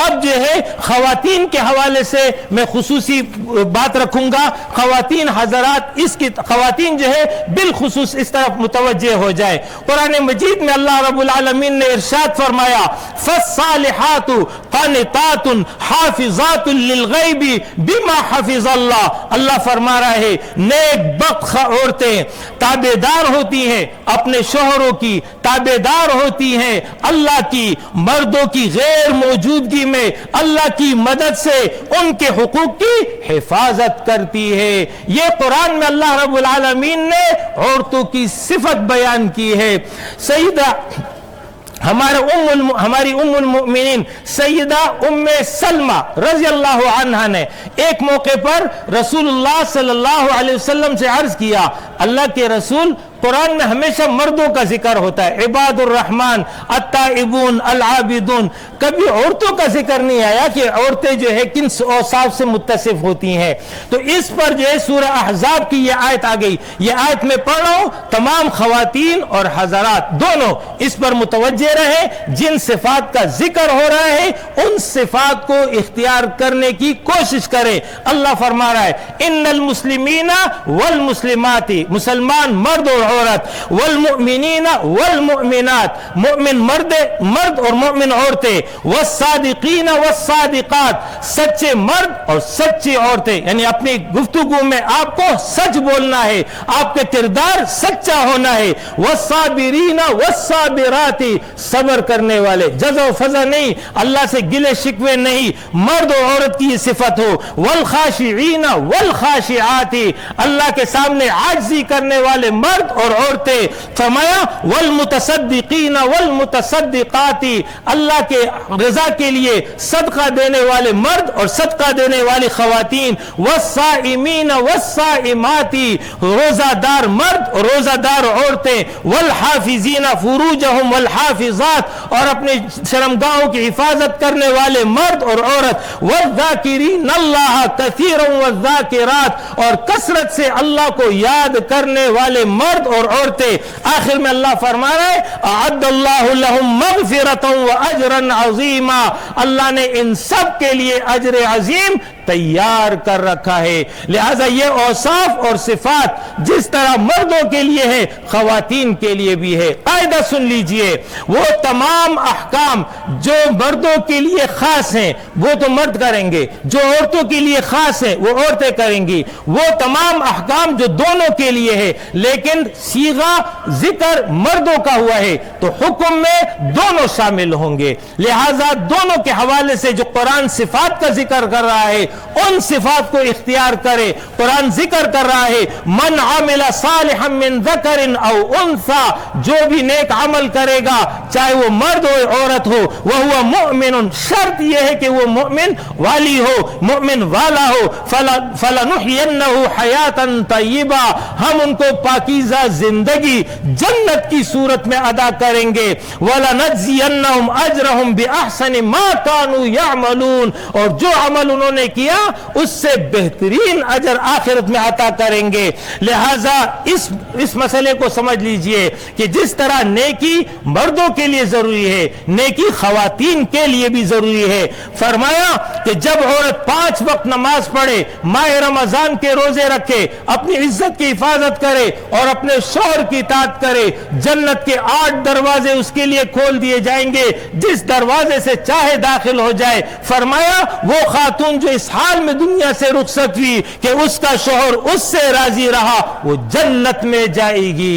اب جو ہے خواتین کے حوالے سے میں خصوصی بات رکھوں گا. خواتین حضرات خواتین جو ہے بالخصوص اس طرف متوجہ ہو جائے. قرآن مجید میں اللہ رب العالمین نے ارشاد فرمایا فالصالحات قانتات حافظات للغیب بما حفظ اللہ. اللہ فرما رہا ہے نیک بخت عورتیں تابعدار ہوتی ہیں اپنے شوہروں کی، تابعدار ہوتی ہیں اللہ کی، مردوں کی غیر موجودگی میں اللہ کی مدد سے ان کے حقوق کی حفاظت کرتی ہے. یہ قرآن میں اللہ رب العالمین نے عورتوں کی صفت بیان کی ہے. سیدہ ہماری ام المؤمنین سیدہ ام سلمہ رضی اللہ عنہا نے ایک موقع پر رسول اللہ صلی اللہ علیہ وسلم سے عرض کیا اللہ کے رسول قرآن میں ہمیشہ مردوں کا ذکر ہوتا ہے، عباد الرحمن التائبون العابدون، کبھی عورتوں کا ذکر نہیں آیا کہ عورتیں جو ہے کن اوصاف سے متصف ہوتی ہیں. تو اس پر جو ہے سورہ احزاب کی یہ آیت آ گئی. یہ آیت میں پڑھ رہا ہوں، تمام خواتین اور حضرات دونوں اس پر متوجہ رہے. جن صفات کا ذکر ہو رہا ہے ان صفات کو اختیار کرنے کی کوشش کرے. اللہ فرما رہا ہے ان المسلمین والمسلمات، مسلمان مرد اور عورت، والمؤمنین والمؤمنات، مومن مرد اور مومن عورتیں، والصادقین والصادقات، سچے مرد اور سچی عورتیں. یعنی اپنی گفتگو میں آپ کو سچ بولنا ہے، آپ کا کردار سچا ہونا ہے. والصابرین والصابرات، صبر کرنے والے، جزع و فضع نہیں، اللہ سے گلے شکوے نہیں، مرد اور عورت کی صفت ہو. والخاشعین والخاشعات، اللہ کے سامنے عاجزی کرنے والے مرد اور عورتیں. فرمایا والمتصدقین والمتصدقات، اللہ کے رضا کے لیے صدقہ دینے والے مرد اور صدقہ دینے والی خواتین. والصائمین والصائمات، روزہ دار مرد اور روزہ دار عورتیں. والحافظین فروجہم والحافظات، اور اپنے شرمگاہوں کی حفاظت کرنے والے مرد اور عورت. والذاکرین اللہ کثیرا والذاکرات، اور کثرت سے اللہ کو یاد کرنے والے مرد اور عورتیں. آخر میں اللہ فرما رہا ہے اعد اللہ لہم مغفرۃ واجرا عظیما، اللہ نے ان سب کے لیے اجر عظیم تیار کر رکھا ہے. لہذا یہ اوصاف اور صفات جس طرح مردوں کے لیے ہے خواتین کے لیے بھی ہے. قاعدہ سن لیجئے، وہ تمام احکام جو مردوں کے لیے خاص ہیں وہ تو مرد کریں گے، جو عورتوں کے لیے خاص ہیں وہ عورتیں کریں گی. وہ تمام احکام جو دونوں کے لیے ہے لیکن صیغہ ذکر مردوں کا ہوا ہے تو حکم میں دونوں شامل ہوں گے. لہذا دونوں کے حوالے سے جو قرآن صفات کا ذکر کر رہا ہے ان صفات کو اختیار کرے. قرآن ذکر کر رہا ہے من عمل صالحا من ذکر او انثى، جو بھی نیک عمل کرے گا چاہے وہ مرد ہو عورت ہو، وہو مؤمن، شرط یہ ہے کہ وہ مؤمن والی ہو، مؤمن والا ہو. فلنحینہ حیاتا طیبہ، ہم ان کو پاکیزہ زندگی جنت کی صورت میں ادا کریں گے. وَلَنَجْزِيَنَّهُمْ أَجْرَهُمْ بِأَحْسَنِ مَا كَانُوا يَعْمَلُونَ، اور جو عمل انہوں نے کیا اس سے بہترین اجر آخرت میں عطا کریں گے. لہذا اس مسئلے کو سمجھ لیجئے کہ جس طرح نیکی مردوں کے لیے ضروری ہے نیکی خواتین کے لیے بھی ضروری ہے. فرمایا کہ جب عورت 5 وقت نماز پڑھے، ماہ رمضان کے روزے رکھے، اپنی عزت کی حفاظت کرے اور اپنے شوہر کی اطاعت کرے، جنت کے 8 دروازے اس کے لیے کھول دیے جائیں گے، جس دروازے سے چاہے داخل ہو جائے. فرمایا وہ خاتون جو اس حال میں دنیا سے رخصت ہوئی کہ اس کا شوہر اس سے راضی رہا وہ جنت میں جائے گی.